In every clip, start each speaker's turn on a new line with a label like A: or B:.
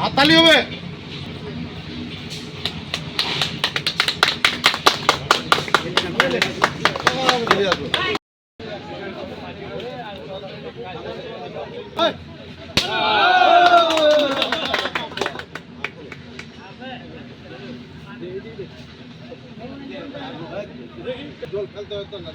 A: হাততালি হবে। জল ফেলতে হতো না।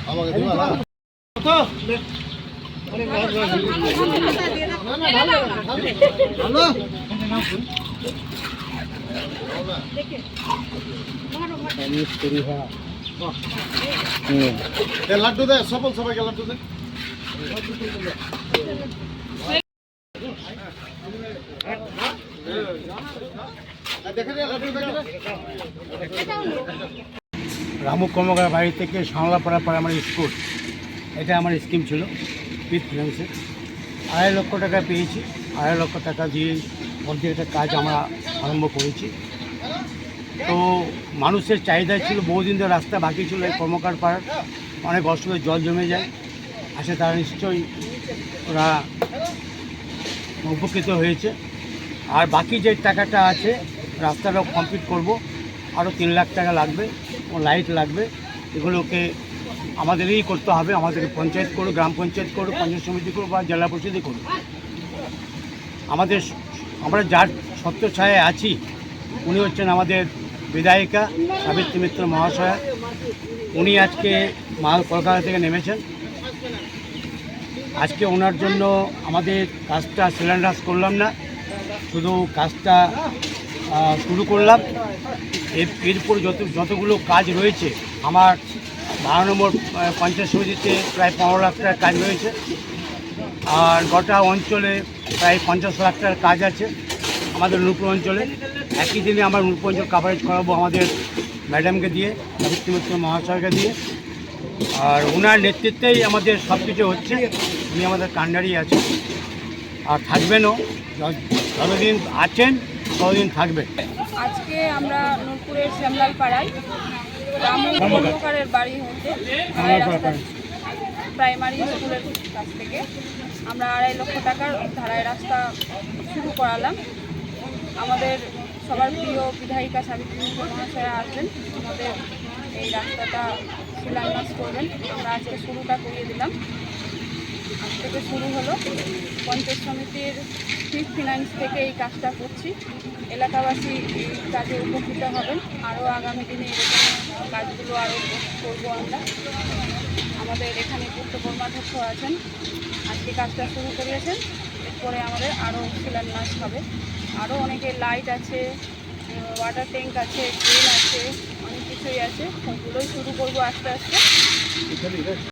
A: আমাকে দিবা না লাড্ডু দে সফল সবাইকে লাড্ডু দে
B: রামু কর্মকার বাড়ি থেকে সাংলাপাড়া প্রাইমারি স্কুল, এটা আমার স্কিম ছিল উইথ ফিনান্সে। 2.5 লক্ষ টাকা পেয়েছি। 2.5 লক্ষ টাকা দিয়ে অর্ধেক একটা কাজ আমরা আরম্ভ করেছি। তো মানুষের চাহিদা ছিল, বহুদিন ধরে রাস্তা বাকি ছিল এই কর্মকার পাড়ার, অনেক অসুবিধা, জল জমে যায়, আসে তারা নিশ্চয়ই ওরা উপকৃত হয়েছে। আর বাকি যে টাকাটা আছে রাস্তাটাও কমপ্লিট করব, আরও 3 লাখ টাকা লাগবে, ও লাইট লাগবে, এগুলোকে আমাদেরই করতে হবে। আমাদেরকে পঞ্চায়েত করুক, গ্রাম পঞ্চায়েত করুক, পঞ্চায়েত সমিতি করুক বা জেলা পরিষদই করুক। আমরা যার ছত্রছায়ায় আছি উনি হচ্ছেন আমাদের বিধায়িকা সাবিত্রী মিত্র মহাশয়া। উনি আজকে মাল কলকাতা থেকে নেমেছেন। আজকে ওনার জন্য আমাদের কাজটা শিলান্যাস করলাম না, শুধু কাজটা শুরু করলাম। এরপর যতগুলো কাজ রয়েছে, আমার 12 নম্বর পঞ্চায়েত সমিতিতে প্রায় 15 লাখ টাকার কাজ রয়েছে, আর গোটা অঞ্চলে প্রায় 50 লাখ টাকার কাজ আছে আমাদের নূরপুর অঞ্চলে। একই দিনে আমার নূরপুর অঞ্চল কাভারেজ করাবো আমাদের ম্যাডামকে দিয়ে, সাবিত্রী মিত্র মহাশয়কে দিয়ে। আর ওনার নেতৃত্বেই আমাদের সব কিছু হচ্ছে। উনি আমাদের কান্ডারি আছেন আর থাকবেনও, যতদিন আছেন ততদিন থাকবেন।
C: আজকে আমরা নূরপুরের শ্যামলাল পাড়ায় রামু কর্মকারের বাড়ি হতে প্রাইমারি স্কুলের কাছ থেকে আমরা 2.5 লক্ষ টাকার ধারায় রাস্তা শুরু করালাম। আমাদের সবার প্রিয় বিধায়িকা সাবিত্রী মিত্র মহাশয়া আসবেন, আমাদের এই রাস্তাটা শিলান্যাস করবেন। আমরা আজকে শুরুটা করিয়ে দিলাম। আজ থেকে শুরু হলো। পঞ্চায়েত সমিতির উইথ ফিনান্স থেকে এই কাজটা করছি। এলাকাবাসী এই কাজে উপকৃত হবেন। আরও আগামী দিনে এরকম কাজগুলো আরও করবো আমরা। আমাদের এখানে পূর্ত কর্মাধ্যক্ষ আছেন, আজকে কাজটা শুরু করিয়েছেন। এরপরে আমাদের আরও শিলান্যাস হবে। আরও অনেকে লাইট আছে, ওয়াটার ট্যাঙ্ক আছে, ড্রেন আছে, অনেক কিছুই আছে। সবগুলোই শুরু করবো আস্তে আস্তে।